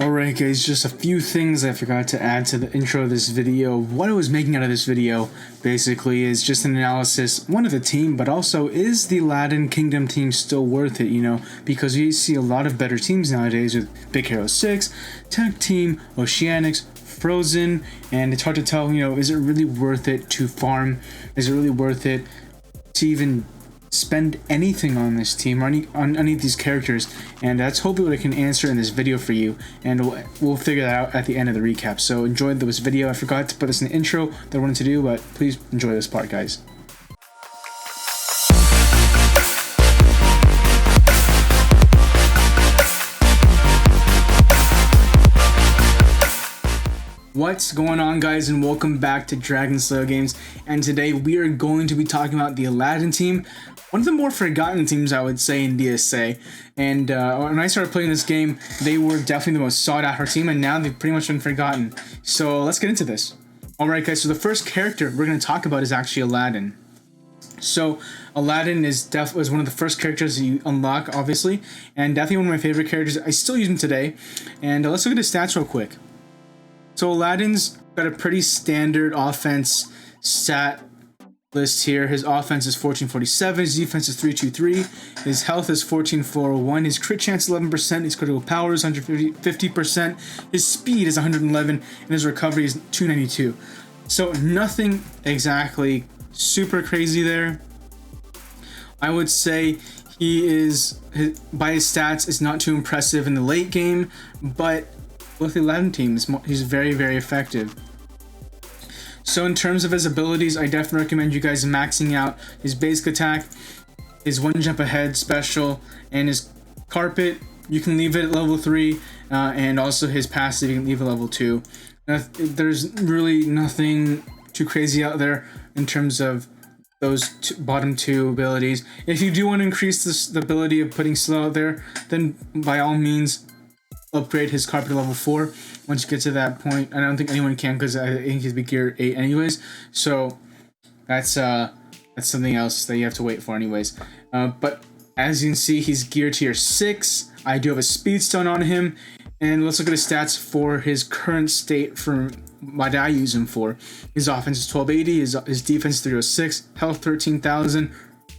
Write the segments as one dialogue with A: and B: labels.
A: Alright guys, just a few things I forgot to add to the intro of this video. What I was making out of this video basically is just an analysis, one of the team, but also is the Aladdin Kingdom team still worth it, because we see a lot of better teams nowadays with Big Hero 6, Tech Team, Oceanics, Frozen, and it's hard to tell, is it really worth it to farm? Is it really worth it to even spend anything on this team or on any of these characters? And that's hopefully what I can answer in this video for you, and we'll figure that out at the end of the recap. So enjoy this video. I forgot to put this in the intro that I wanted to do, but please enjoy this part, guys. What's going on, guys, and welcome back to Dragon Slayer Games. And today we are going to be talking about the Aladdin team, one of the more forgotten teams, I would say, in DSA. And when I started playing this game, they were definitely the most sought after team, and now they've pretty much been forgotten. So let's get into this. Alright guys, so the first character we're going to talk about is actually Aladdin. So Aladdin was one of the first characters that you unlock, obviously, and definitely one of my favorite characters. I still use him today. And let's look at his stats real quick. So Aladdin's got a pretty standard offense stat list here. His offense is 1447, his defense is 323, his health is 14401, his crit chance 11%, his critical power is 150%, his speed is 111, and his recovery is 292. So nothing exactly super crazy there. I would say by his stats, is not too impressive in the late game, but with the Aladdin team, he's very, very effective. So in terms of his abilities, I definitely recommend you guys maxing out his basic attack, his one jump ahead special, and his carpet. You can leave it at level 3, and also his passive you can leave at level 2. There's really nothing too crazy out there in terms of those bottom two abilities. If you do want to increase the ability of putting slow out there, then by all means upgrade his carpet to level 4 once you get to that point. I don't think anyone can, because I think he's gear 8 anyways, so that's something else that you have to wait for anyways. But as you can see, he's gear tier 6. I do have a speed stone on him, and let's look at his stats for his current state for what I use him for. His offense is 1280, his defense is 306, health 13,000,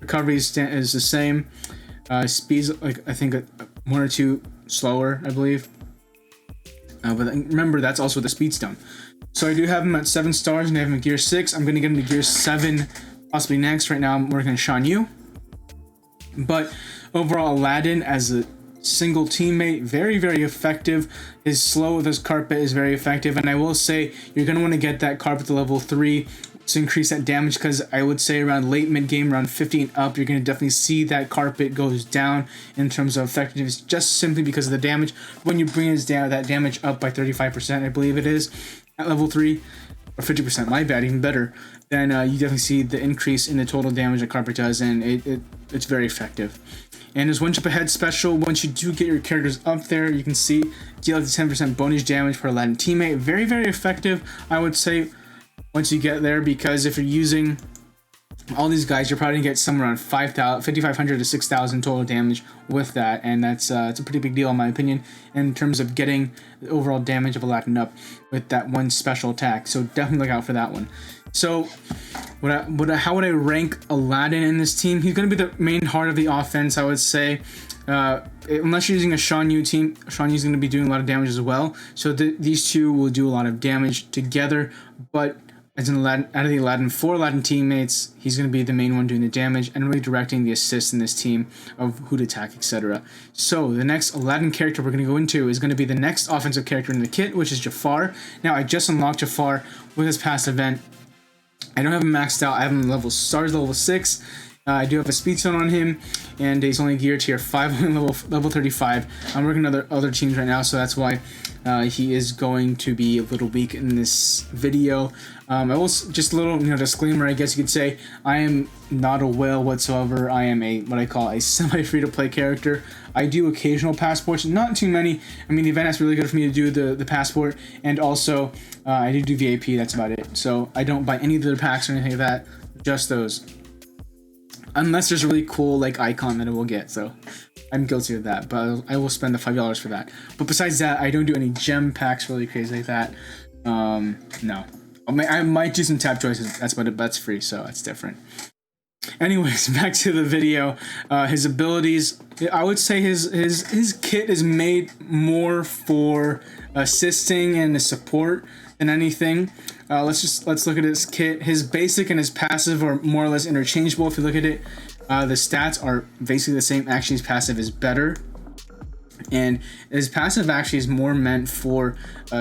A: recovery is the same, speed's like I think 1 or 2 slower, I believe, but remember that's also the speed stone. So I do have him at 7 stars, and I have him at gear 6. I'm going to get him to gear 7 possibly next. Right now I'm working on Shan Yu, but overall Aladdin as a single teammate, very, very effective. His slow with his carpet is very effective, and I will say you're going to want to get that carpet to level 3 to increase that damage, because I would say around late mid game, around 15 up, you're going to definitely see that carpet goes down in terms of effectiveness, just simply because of the damage. When you bring that damage up by 35%, I believe it is, at level 3, or 50%, my bad, even better, then you definitely see the increase in the total damage that carpet does, and it's very effective. And his one jump ahead special, once you do get your characters up there, you can see deal up to 10% bonus damage per Aladdin teammate. Very, very effective, I would say, once you get there, because if you're using all these guys, you're probably gonna get somewhere around 5,500 to 6,000 total damage with that, and that's it's a pretty big deal in my opinion in terms of getting the overall damage of Aladdin up with that one special attack. So definitely look out for that one. So how would I rank Aladdin in this team? He's gonna be the main heart of the offense, I would say. Unless you're using a Shan Yu team, Shan Yu's going to be doing a lot of damage as well. So these two will do a lot of damage together, but as an Aladdin, out of the Aladdin 4 Aladdin teammates, he's going to be the main one doing the damage and really directing the assists in this team of who to attack, etc. So the next Aladdin character we're going to go into is going to be the next offensive character in the kit, which is Jafar. Now I just unlocked Jafar with his past event. I don't have him maxed out. I have him level 6. I do have a speed stone on him, and he's only gear tier 5, level 35. I'm working on other teams right now, so that's why he is going to be a little weak in this video. I will just a little disclaimer, I guess you could say. I am not a whale whatsoever. I am what I call a semi free-to-play character. I do occasional passports, not too many. I mean, the event is really good for me to do the passport, and also I do VIP. That's about it. So I don't buy any of the other packs or anything like that. Just those. Unless there's a really cool icon that I will get. So I'm guilty of that, but I will spend the $5 for that. But besides that, I don't do any gem packs really crazy like that. No. I might do some tap choices. That's about it, but it's free, so that's different. Anyways, back to the video. His abilities, I would say his kit is made more for assisting and the support than anything. Let's look at his kit. His basic and his passive are more or less interchangeable. If you look at it, the stats are basically the same. Actually, his passive is better, and his passive actually is more meant for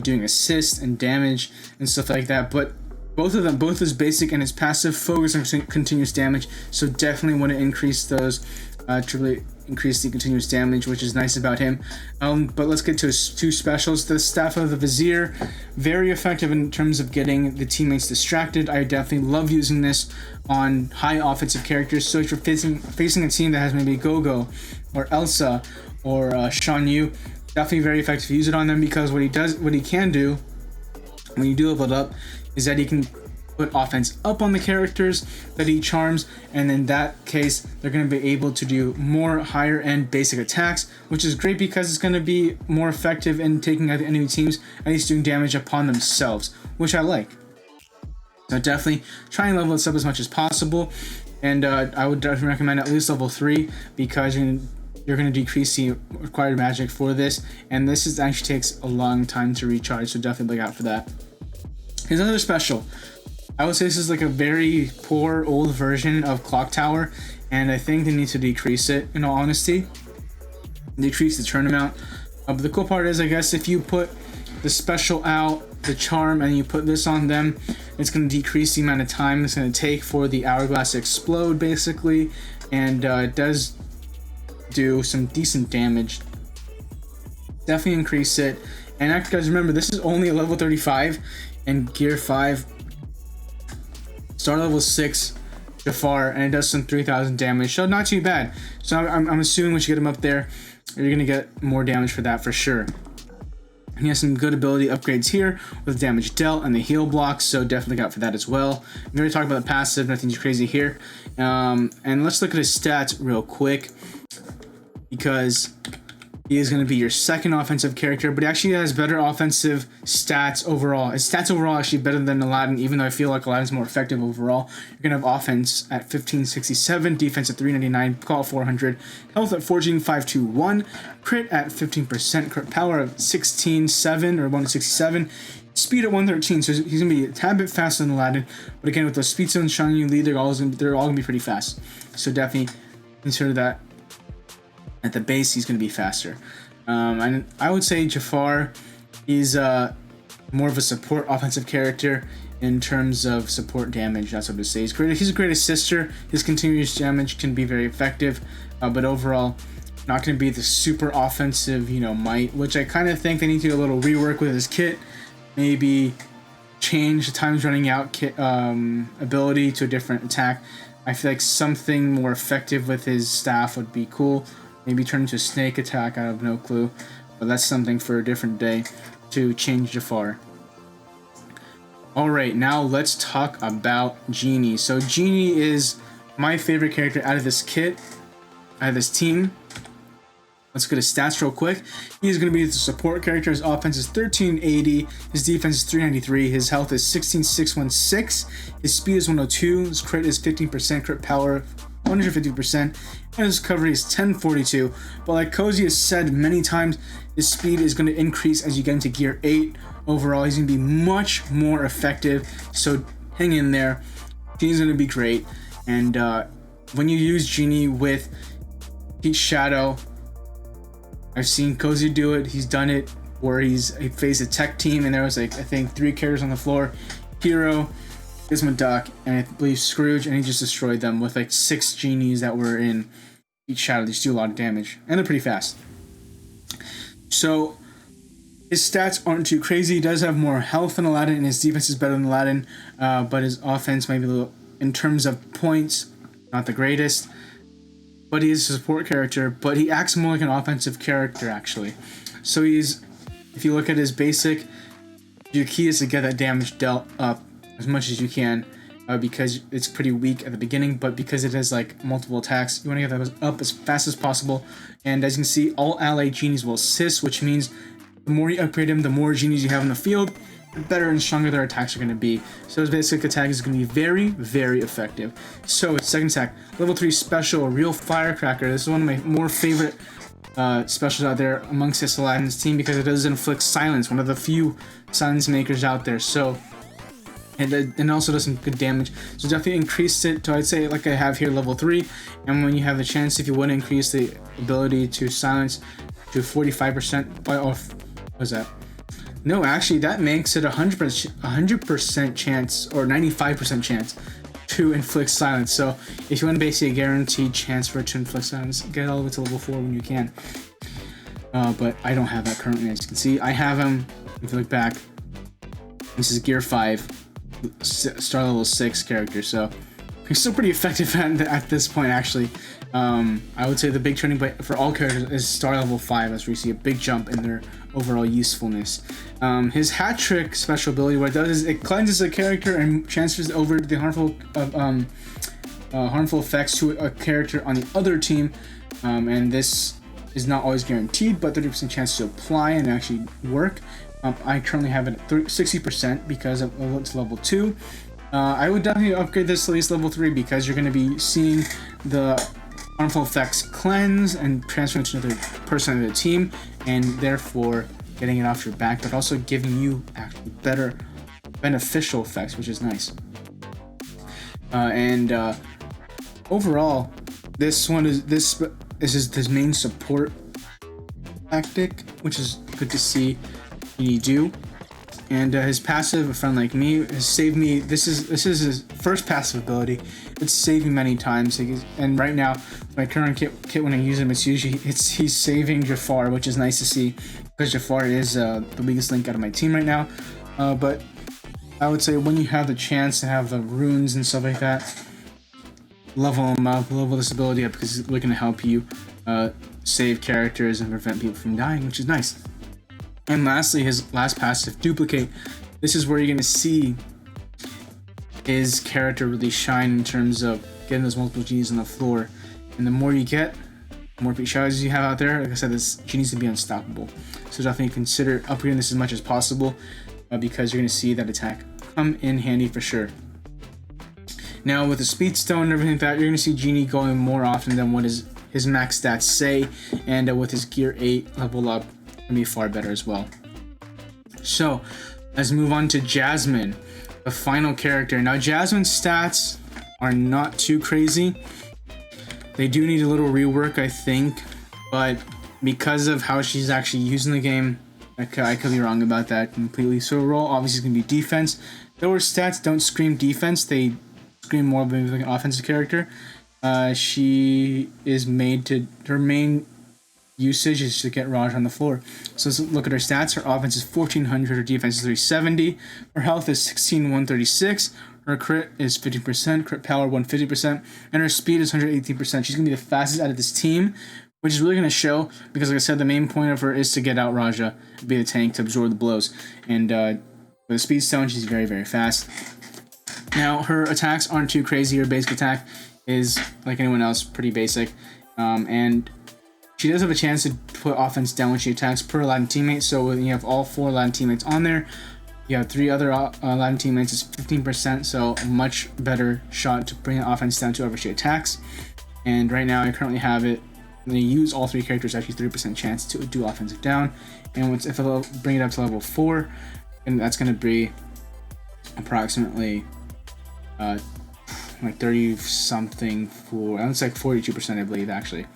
A: doing assist and damage and stuff like that. But both of them, both his basic and his passive, focus on continuous damage. So definitely want to increase those to really increase the continuous damage, which is nice about him. But let's get to his two specials. The Staff of the Vizier, very effective in terms of getting the teammates distracted. I definitely love using this on high offensive characters. So if you're facing a team that has maybe Gogo or Elsa or Shan Yu, definitely very effective to use it on them, because what he can do when you do level it up is that he can put offense up on the characters that he charms, and in that case they're going to be able to do more higher end basic attacks, which is great because it's going to be more effective in taking out the enemy teams, at least doing damage upon themselves, which I like. So definitely try and level this up as much as possible, and I would definitely recommend at least level 3, because you're going to decrease the required magic for this, and this actually takes a long time to recharge, so definitely look out for that. Here's another special. I would say this is like a very poor old version of Clock Tower, and I think they need to decrease it, in all honesty. Decrease the turn amount. But the cool part is, I guess, if you put the special out, the charm, and you put this on them, it's going to decrease the amount of time it's going to take for the hourglass to explode, basically, and it does do some decent damage. Definitely increase it. And actually, guys, remember, this is only a level 35 and gear 5. Star level 6 Jafar, and it does some 3,000 damage, so not too bad. So I'm assuming once you get him up there, you're gonna get more damage for that for sure. He has some good ability upgrades here with damage dealt and the heal blocks, so definitely look out for that as well. We already talked about the passive, nothing too crazy here. And let's look at his stats real quick, because he is going to be your second offensive character, but he actually has better offensive stats overall. His stats overall are actually better than Aladdin, even though I feel like Aladdin's more effective overall. You're going to have offense at 1567, defense at 399, call 400, health at 14521, crit at 15%, crit power of 167 or 167, speed at 113. So he's going to be a tad bit faster than Aladdin, but again, with those speed zones, Shan Yu, they're all going to be pretty fast. So definitely consider that. At the base, he's going to be faster. And I would say Jafar is more of a support offensive character in terms of support damage. That's what I would say. He's a great assister. His continuous damage can be very effective, but overall, not going to be the super offensive, might, which I kind of think they need to do a little rework with his kit. Maybe change the times running out kit ability to a different attack. I feel like something more effective with his staff would be cool. Maybe turn into a snake attack, I have no clue. But that's something for a different day to change Jafar. Alright, now let's talk about Genie. So Genie is my favorite character out of this kit, out of this team. Let's go to stats real quick. He's going to be the support character. His offense is 1380. His defense is 393. His health is 16616. His speed is 102. His crit is 15%. Crit power 150%. And his recovery is 1042. But like Cozy has said many times, his speed is going to increase as you get into gear 8. Overall, he's going to be much more effective. So hang in there. Genie's going to be great. And when you use Genie with Heat Shadow, I've seen Cozy do it. He's done it where he faced a tech team and there was I think 3 characters on the floor. Hero, Jasmine, and I believe Scrooge, and he just destroyed them with 6 genies that were in each shadow. They just do a lot of damage, and they're pretty fast. So his stats aren't too crazy. He does have more health than Aladdin, and his defense is better than Aladdin, but his offense might be a little, in terms of points, not the greatest. But he is a support character, but he acts more like an offensive character, actually. So if you look at his basic, your key is to get that damage dealt up as much as you can. because it's pretty weak at the beginning, but because it has like multiple attacks, you want to get that up as fast as possible. And as you can see, all allied genies will assist, which means the more you upgrade them, the more genies you have in the field, the better and stronger their attacks are going to be. So his basic attack is going to be very, very effective. So its second attack, level 3 special, Real Firecracker. This is one of my more favorite specials out there amongst this Aladdin's team because it does inflict silence, one of the few silence makers out there. So and it also does some good damage, so definitely increase it to, I'd say, like I have here, level 3. And when you have the chance, if you want to increase the ability to silence to 45%, by off, what was that? No, actually that makes it 100% chance or 95% chance to inflict silence. So if you want to basically a guaranteed chance for it to inflict silence, get all the way to level 4 when you can. But I don't have that currently. As you can see, I have him. If you look back, this is gear 5. Star level 6 character, so he's still pretty effective at this point. Actually, I would say the big turning point for all characters is star level 5, as we see a big jump in their overall usefulness. His hat trick special ability, what it does is it cleanses a character and transfers over the harmful effects to a character on the other team, and this is not always guaranteed, but 30% chance to apply and actually work. I currently have it at 60% because it's level 2. I would definitely upgrade this to at least level 3 because you're going to be seeing the harmful effects cleanse and transfer to another person of the team, and therefore getting it off your back, but also giving you actually better beneficial effects, which is nice. Overall, this is his main support tactic, which is good to see Genie do. And his passive, a friend like me, has saved me. This is his first passive ability. It's saved me many times. And right now, my current kit when I use him, he's saving Jafar, which is nice to see because Jafar is the weakest link out of my team right now. But I would say when you have the chance to have the runes and stuff like that, level him up, level this ability up, because it's really going to help you save characters and prevent people from dying, which is nice. And lastly, his last passive, Duplicate. This is where you're going to see his character really shine in terms of getting those multiple genies on the floor. And the more you get, the more shadows you have out there. Like I said, this genie's going to be unstoppable. So definitely consider upgrading this as much as possible because you're going to see that attack come in handy for sure. Now with the Speed Stone and everything like that, you're going to see Genie going more often than what his max stats say. And with his Gear 8 level up, going to be far better as well. So let's move on to Jasmine, the final character. Now Jasmine's stats are not too crazy. They do need a little rework, I think, but because of how she's actually using the game, I could be wrong about that completely. So her role obviously is going to be defense. Though her stats don't scream defense, they scream more of like an offensive character. She is made to, her main usage is to get Raj on the floor. So let's look at her stats. Her offense is 1400, her defense is 370, her health is 16136, her crit is 50%, crit power 150%, and her speed is 118%. She's going to be the fastest out of this team, which is really going to show because, like I said, the main point of her is to get out Raja, be the tank to absorb the blows. And with a Speed Stone, she's very, very fast. Now, her attacks aren't too crazy. Her basic attack is, like anyone else, pretty basic. And she does have a chance to put offense down when she attacks per Aladdin teammate. So when you have all 4 Aladdin teammates on there, you have 3 other Aladdin teammates, it's 15%, so a much better shot to bring the offense down to whoever she attacks. And right now I currently have it, when you use all 3 characters, actually 30% chance to do offensive down. And if I bring it up to level 4, and that's going to be approximately like 30 something for, it's like 42% I believe actually,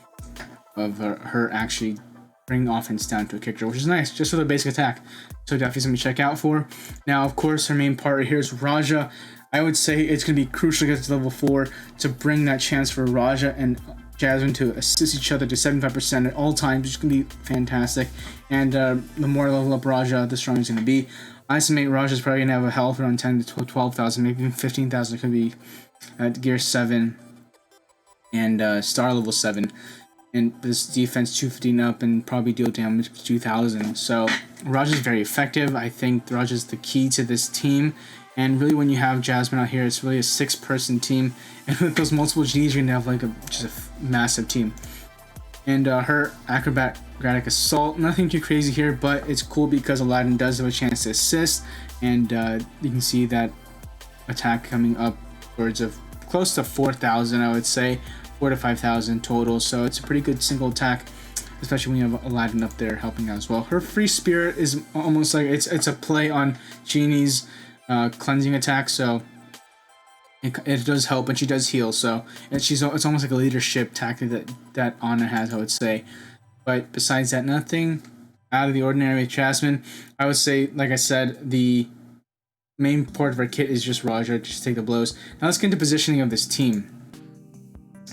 A: of her actually bring offense down to a character, which is nice, just for the basic attack. So definitely something to check out for. Now, of course, her main part right here is Raja. I would say it's going to be crucial to get to level 4 to bring that chance for Raja and Jasmine to assist each other to 75% at all times, which is going to be fantastic. And the more I level up Raja, the stronger it's going to be. I estimate Raja's probably going to have a health around 10 to 12,000, maybe even 15,000. It could be at Gear 7 and Star level 7. And this defense 215 up and probably deal damage to 2,000. So Raja's very effective. I think Raja's the key to this team, And really, when you have Jasmine out here, it's really a 6-person team, and with those multiple G's, you're gonna have like just a massive team. And her acrobatic assault, nothing too crazy here, but it's cool because Aladdin does have a chance to assist, and you can see that attack coming upwards of close to 4,000, I would say, 4,000 to 5,000 total. So it's a pretty good single attack, especially when you have Aladdin up there helping out as well. Her free spirit is almost like it's a play on Genie's cleansing attack, so it does help, and she does heal. So it's almost like a leadership tactic that Anna has, I would say. But besides that, nothing out of the ordinary with Jasmine. I would say, like I said, the main part of our kit is just Raja, just take the blows. Now let's get into positioning of this team.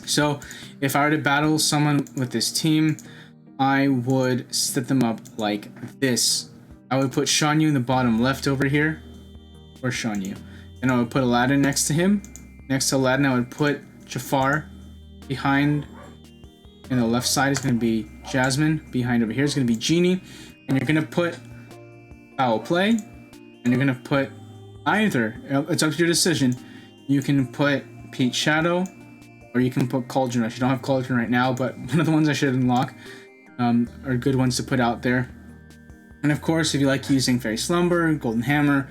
A: So if I were to battle someone with this team, I would set them up like this. I would put Shan Yu in the bottom left over here, or Shan Yu. And I would put Aladdin next to him. Next to Aladdin, I would put Jafar. Behind, and the left side is going to be Jasmine. Behind over here is going to be Genie. And you're going to put Foul Play. And you're going to put either, it's up to your decision. You can put Pete Shadow, or you can put Cauldron Rush. You don't have Cauldron right now, but one of the ones I should unlock are good ones to put out there. And of course, if you like using Fairy Slumber, Golden Hammer,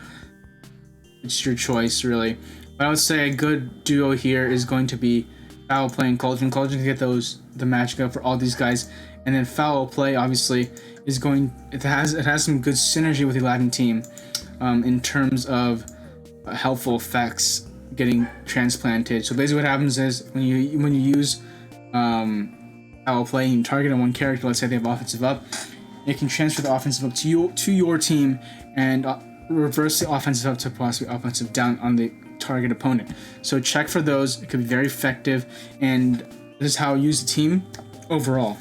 A: it's your choice, really. But I would say a good duo here is going to be Foul Play and Cauldron. Cauldron to get the magic up for all these guys, and then Foul Play obviously is going. It has some good synergy with the Aladdin team in terms of helpful effects getting transplanted. So basically, what happens is when you use Foul Play and you target on one character, let's say they have offensive up, it can transfer the offensive up to your team and reverse the offensive up to possibly offensive down on the target opponent. So check for those. It could be very effective, and this is how I use the team overall.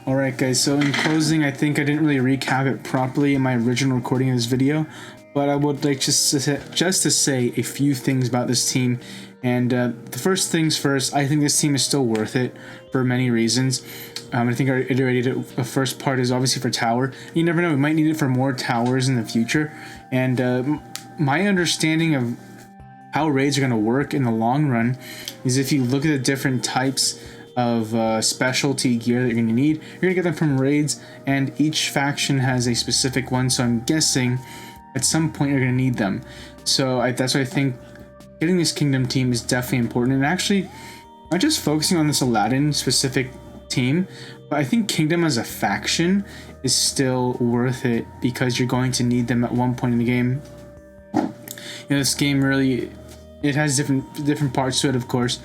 A: Alright guys, so in closing, I think I didn't really recap it properly in my original recording of this video, but I would like just to say a few things about this team. And the first things first, I think this team is still worth it for many reasons. I think I iterated it. The first part is obviously for tower. You never know, we might need it for more towers in the future. And my understanding of how raids are going to work in the long run is if you look at the different types of specialty gear that you're going to need, you're going to get them from raids, and each faction has a specific one. So I'm guessing at some point you're going to need them. So that's why I think getting this kingdom team is definitely important. And actually, not just focusing on this Aladdin specific team, but I think kingdom as a faction is still worth it because you're going to need them at one point in the game. You know, this game really, it has different parts to it, of course.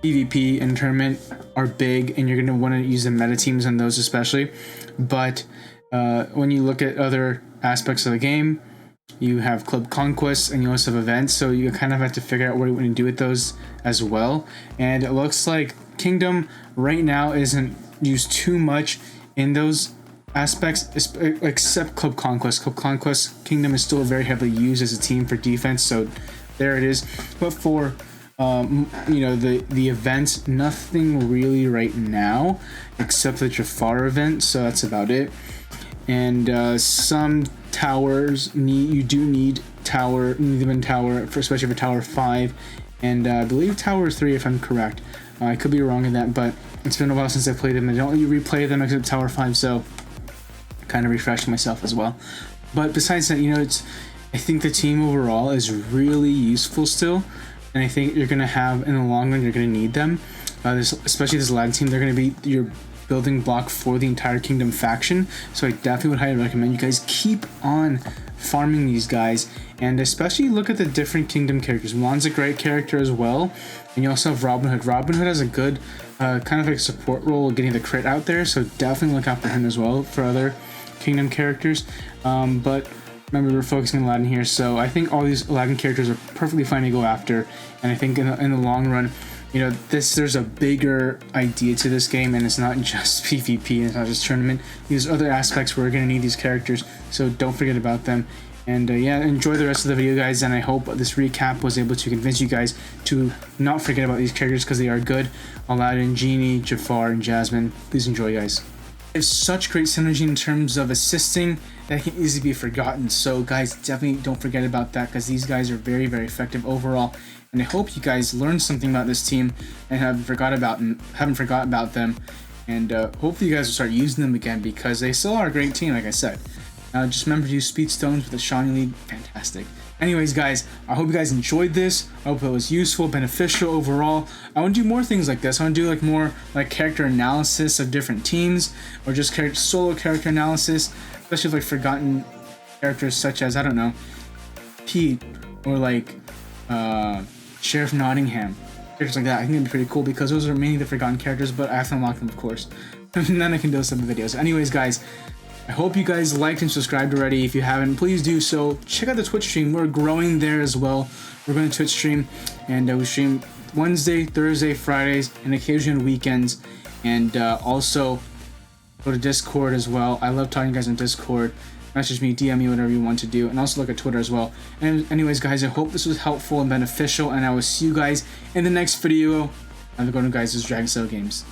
A: PvP and tournament are big, and you're going to want to use the meta teams on those especially. But when you look at other aspects of the game, you have club conquests and you also have events, so you kind of have to figure out what you want to do with those as well. And it looks like kingdom right now isn't used too much in those aspects, except club conquest. Club conquest, kingdom is still very heavily used as a team for defense, so there it is. But for you know, the events, nothing really right now except the Jafar event, so that's about it. And some towers you do need them in tower, especially for tower 5, and I believe tower 3 if I'm correct. I could be wrong in that, but it's been a while since I played them. I don't replay them except tower 5, so kind of refreshing myself as well. But besides that, you know, I think the team overall is really useful still, and I think you're going to have, in the long run, you're going to need them. Especially this Aladdin team, they're going to be your building block for the entire kingdom faction. So I definitely would highly recommend you guys keep on farming these guys, and especially look at the different kingdom characters. Mulan's a great character as well, and you also have Robin Hood. Robin Hood has a good kind of like support role getting the crit out there, so definitely look out for him as well for other kingdom characters. But remember, we're focusing on Aladdin here, so I think all these Aladdin characters are perfectly fine to go after. And I think in the long run, you know, there's a bigger idea to this game, and it's not just PvP, it's not just tournament. There's other aspects where we're going to need these characters, so don't forget about them. And yeah, enjoy the rest of the video, guys, and I hope this recap was able to convince you guys to not forget about these characters because they are good. Aladdin, Genie, Jafar, and Jasmine. Please enjoy, guys. have such great synergy in terms of assisting that can easily be forgotten. So guys, definitely don't forget about that, because these guys are very, very effective overall. And I hope you guys learned something about this team and haven't forgot about them. And hopefully you guys will start using them again, because they still are a great team, like I said. Just remember to use speed stones with the Shawnee League. Fantastic. Anyways, guys, I hope you guys enjoyed this. I hope it was useful, beneficial overall. I want to do more things like this. I want to do like more like character analysis of different teams, or just solo character analysis, especially like forgotten characters such as, I don't know, Pete, or like Sheriff Nottingham. Characters like that. I think it'd be pretty cool, because those are mainly the forgotten characters, but I have to unlock them, of course. And then I can do some videos. Anyways, guys, I hope you guys liked and subscribed already. If you haven't, please do so. Check out the Twitch stream. We're growing there as well. We're going to Twitch stream, and we stream Wednesday, Thursday, Fridays, and occasionally on weekends. And also go to Discord as well. I love talking to you guys on Discord. Message me, DM me, whatever you want to do, and also look at Twitter as well. And anyways, guys, I hope this was helpful and beneficial, and I will see you guys in the next video. Have a good one, guys. This is Dragon Games.